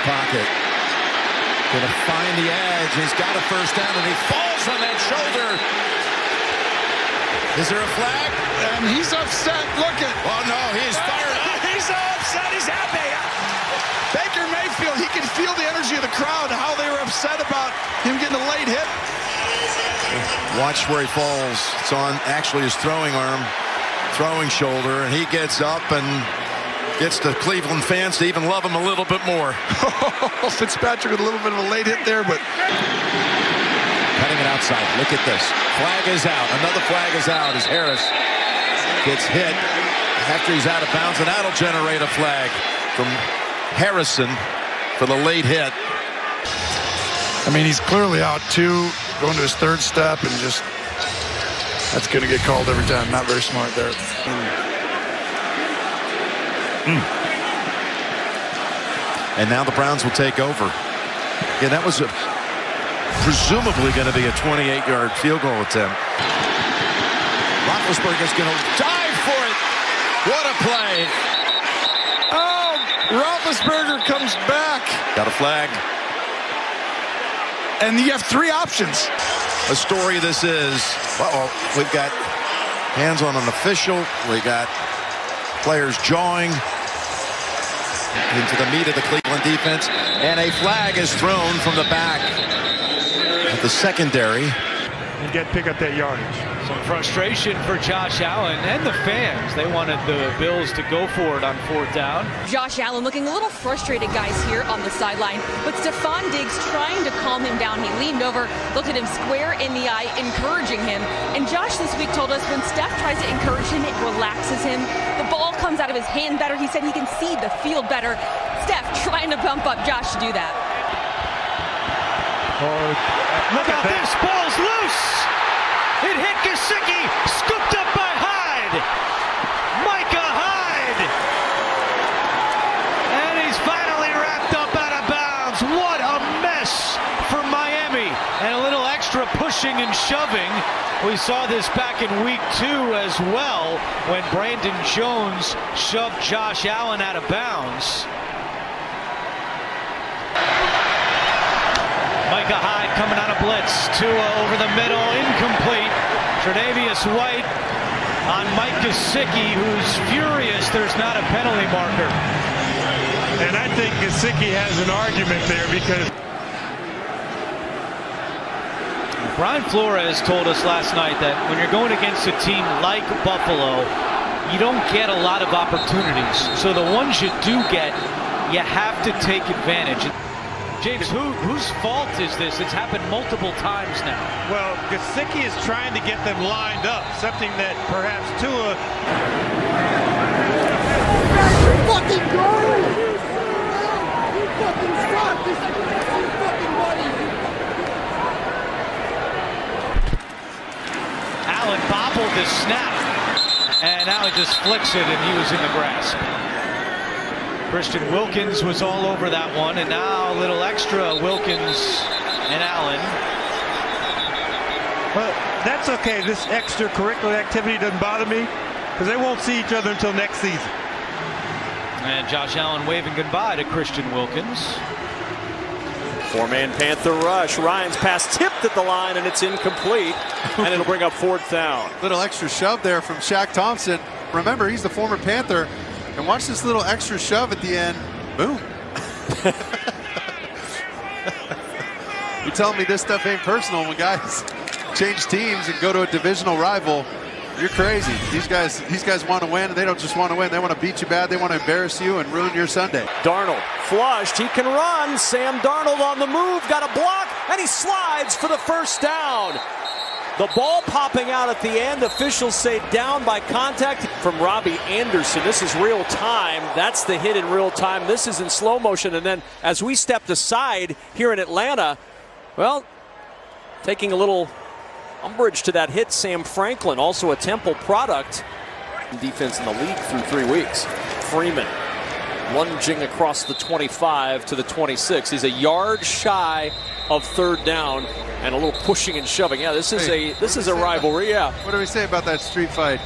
pocket. Gonna find the edge. He's got a first down, and he falls on that shoulder. Is there a flag? And he's upset. Look at. Oh no, he's fired up. He's so upset. He's happy. Baker Mayfield. He can feel the energy of the crowd. How they were upset about him getting a late hit. Watch where he falls. It's on actually his throwing arm, throwing shoulder, and he gets up and gets the Cleveland fans to even love him a little bit more. Fitzpatrick with a little bit of a late hit there, but cutting it outside. Look at this. Flag is out. Another flag is out as Harris gets hit after he's out of bounds, and that'll generate a flag from Harrison for the late hit. I mean, he's clearly out too, going to his third step, and just that's going to get called every time. Not very smart there. And now the Browns will take over. Yeah, that was presumably going to be a 28-yard field goal attempt. Roethlisberger's going to dive for it. What a play. Oh, Roethlisberger comes back. Got a flag. And you have three options. A story this is. Uh-oh, we've got hands on an official. We got players jawing into the meat of the Cleveland defense, and a flag is thrown from the back at the secondary. And pick up that yardage. Some frustration for Josh Allen and the fans. They wanted the Bills to go for it on fourth down. Josh Allen looking a little frustrated, guys, here on the sideline. But Stephon Diggs trying to calm him down. He leaned over, looked at him square in the eye, encouraging him. And Josh this week told us when Steph tries to encourage him, it relaxes him. The ball comes out of his hand better. He said he can see the field better. Steph trying to bump up Josh to do that. Look out, this ball's loose. It hit Gesicki, scooped up by Hyde. Micah Hyde. And he's finally wrapped up out of bounds. What a mess for Miami. And a little extra pushing and shoving. We saw this back in week 2 as well when Brandon Jones shoved Josh Allen out of bounds. Micah Hyde coming on a blitz. Tua over the middle, incomplete. Tre'Davious White on Mike Gesicki, who's furious there's not a penalty marker. And I think Gesicki has an argument there because Brian Flores told us last night that when you're going against a team like Buffalo, you don't get a lot of opportunities. So the ones you do get, you have to take advantage. James, whose fault is this? It's happened multiple times now. well, Gesicki is trying to get them lined up, something that perhaps Tua. Fucking go! You fucking suck! This is your fucking buddy! Allen bobbled the snap, and Allen just flicks it, and he was in the grasp. Christian Wilkins was all over that one, and now a little extra Wilkins and Allen. But that's okay. This extracurricular activity doesn't bother me because they won't see each other until next season. And Josh Allen waving goodbye to Christian Wilkins. Four-man Panther rush. Ryan's pass tipped at the line, and it's incomplete. And it'll bring up fourth down. Little extra shove there from Shaq Thompson. Remember, he's the former Panther. And watch this little extra shove at the end. Boom. You telling me this stuff ain't personal when guys change teams and go to a divisional rival? You're crazy. These guys want to win, and they don't just want to win. They want to beat you bad. They want to embarrass you and ruin your Sunday. Darnold flushed. He can run. Sam Darnold on the move. Got a block, and he slides for the first down. The ball popping out at the end. Officials say down by contact from Robbie Anderson. This is real time. That's the hit in real time. This is in slow motion. And then as we stepped aside here in Atlanta, well, taking a little umbrage to that hit, Sam Franklin, also a Temple product. Defense in the league through 3 weeks. Freeman lunging across the 25 to the 26. He's a yard shy of third down. And a little pushing and shoving. Yeah, this is a rivalry. Yeah. What do we say about that street fight?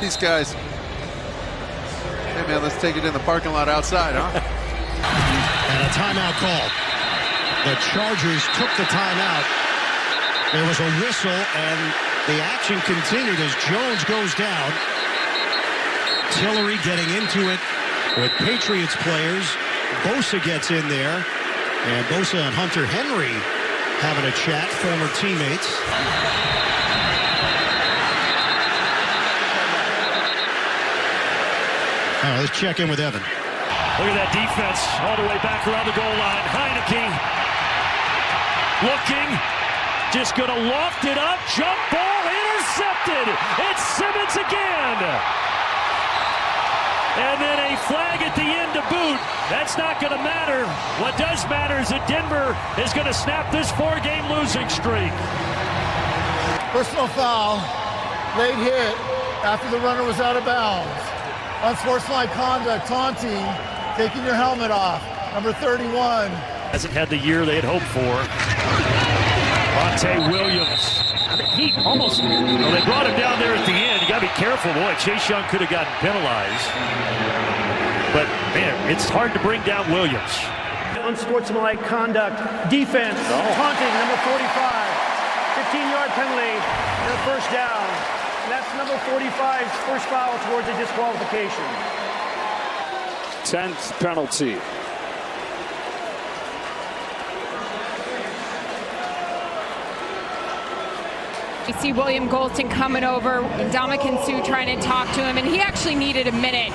These guys. Hey man, let's take it in the parking lot outside, huh? And a timeout called. The Chargers took the timeout. There was a whistle, and the action continued as Jones goes down. Tillery getting into it with Patriots players. Bosa gets in there, and Bosa and Hunter Henry having a chat, former teammates. All right, let's check in with Evan. Look at that defense all the way back around the goal line. Heineke looking, just going to loft it up. Jump ball intercepted. It's Simmons again. And then a flag at the end to boot. That's not going to matter. What does matter is that Denver is going to snap this 4-game losing streak. Personal foul, late hit after the runner was out of bounds. Unsportsmanlike conduct, taunting, taking your helmet off. Number 31. Hasn't had the year they had hoped for. Monte Williams. I mean, he almost, well, they brought him down there at the end. You got to be careful. Boy, Chase Young could have gotten penalized. But, man, it's hard to bring down Williams. Unsportsmanlike conduct, defense, taunting, number 45. 15-yard penalty, and a first down. And that's number 45's first foul towards a disqualification. 10th penalty. You see William Golston coming over, and Ndamukong Suh trying to talk to him, and he actually needed a minute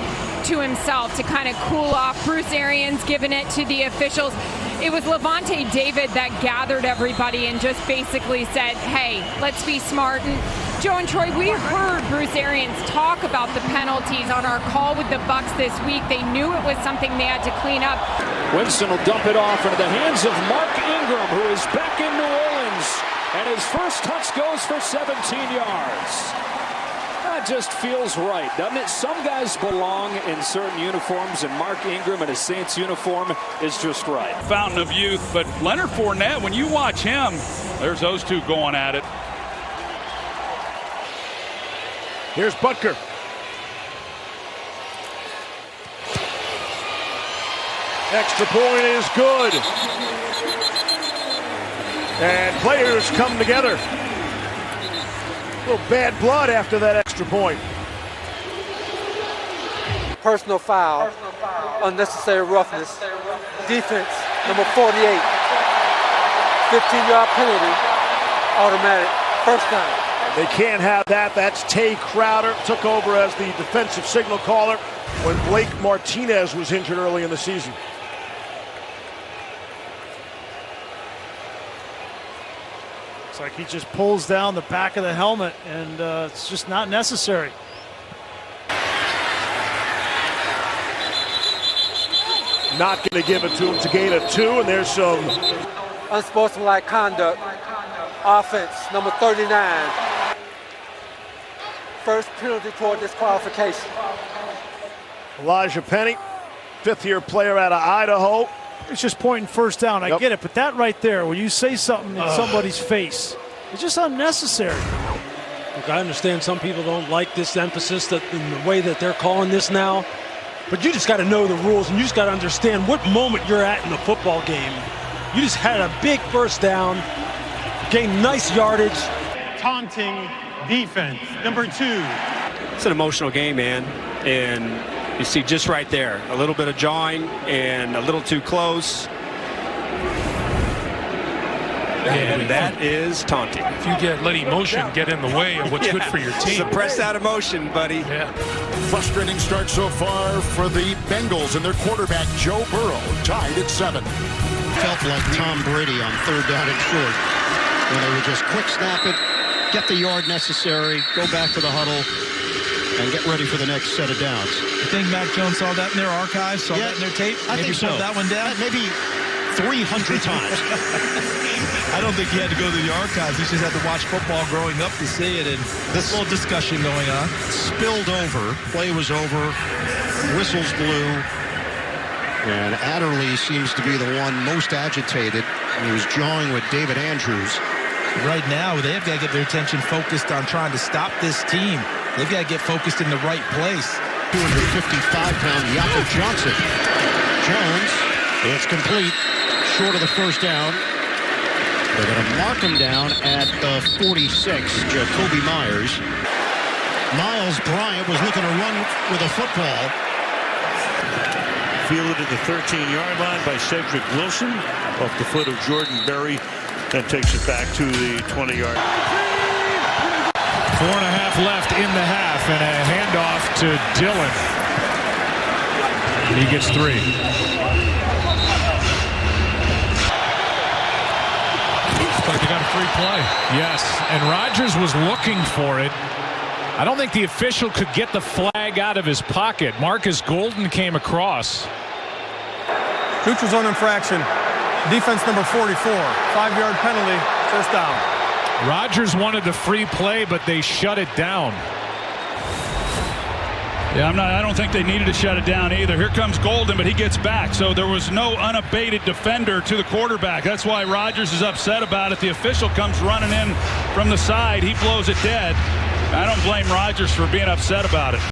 to himself to kind of cool off. Bruce Arians giving it to the officials. It was Levante David that gathered everybody and just basically said, hey, let's be smart. And Joe and Troy, we heard Bruce Arians talk about the penalties on our call with the Bucs this week. They knew it was something they had to clean up. Winston will dump it off into the hands of Mark Ingram, who is back in New Orleans. And his first touch goes for 17 yards. That just feels right, doesn't it? Some guys belong in certain uniforms, and Mark Ingram in a Saints uniform is just right. Fountain of youth, but Leonard Fournette, when you watch him, there's those two going at it. Here's Butker. Extra point is good. And players come together. A little bad blood after that extra point. Personal foul, unnecessary roughness, defense, number 48, 15-yard penalty, automatic, first down. They can't have that. That's Tay Crowder, took over as the defensive signal caller when Blake Martinez was injured early in the season. It's like he just pulls down the back of the helmet, and it's just not necessary. Not going to give it to him. It's a gain of 2, and there's some unsportsmanlike conduct. Offense, number 39. First penalty toward disqualification. Elijah Penny, 5th-year player out of Idaho. It's just pointing first down. I get it, but that right there, when you say something in somebody's face, it's just unnecessary. Look, I understand some people don't like this emphasis that in the way that they're calling this now, but you just got to know the rules, and you just got to understand what moment you're at in the football game. You just had a big first down, gained nice yardage. Taunting defense, number 2. It's an emotional game, man, and you see just right there, a little bit of jawing and a little too close. And that is taunting. If you let emotion get in the way of what's good for your team. Suppress that emotion, buddy. Yeah. Frustrating start so far for the Bengals and their quarterback, Joe Burrow, tied at 7. Felt like Tom Brady on 3rd down and short, when they would just quick snap it, get the yard necessary, go back to the huddle, and get ready for the next set of downs. You think Mac Jones saw that in their archives, saw that in their tape? I think so. That one down? Maybe 300 times. I don't think he had to go to the archives. He just had to watch football growing up to see it, and this little discussion going on. Spilled over. Play was over. Whistles blew. And Adderley seems to be the one most agitated. He was jawing with David Andrews. Right now, they've got to get their attention focused on trying to stop this team. They've got to get focused in the right place. 255-pound Jakob Johnson. Jones It's complete, short of the first down. They're going to mark him down at the 46, Jacoby Myers. Miles Bryant was looking to run with a football. Fielded at the 13-yard line by Cedric Wilson off the foot of Jordan Berry. That takes it back to the 20-yard. 4.5 left in the half, and a handoff to Dillon. He gets 3. Looks like they got a free play. Yes, and Rodgers was looking for it. I don't think the official could get the flag out of his pocket. Marcus Golden came across. Neutral zone infraction. Defense number 44. 5-yard penalty. First down. Rodgers wanted the free play, but they shut it down. Yeah, I don't think they needed to shut it down either. Here comes Golden, but he gets back. So there was no unabated defender to the quarterback. That's why Rodgers is upset about it. The official comes running in from the side. He blows it dead. I don't blame Rodgers for being upset about it.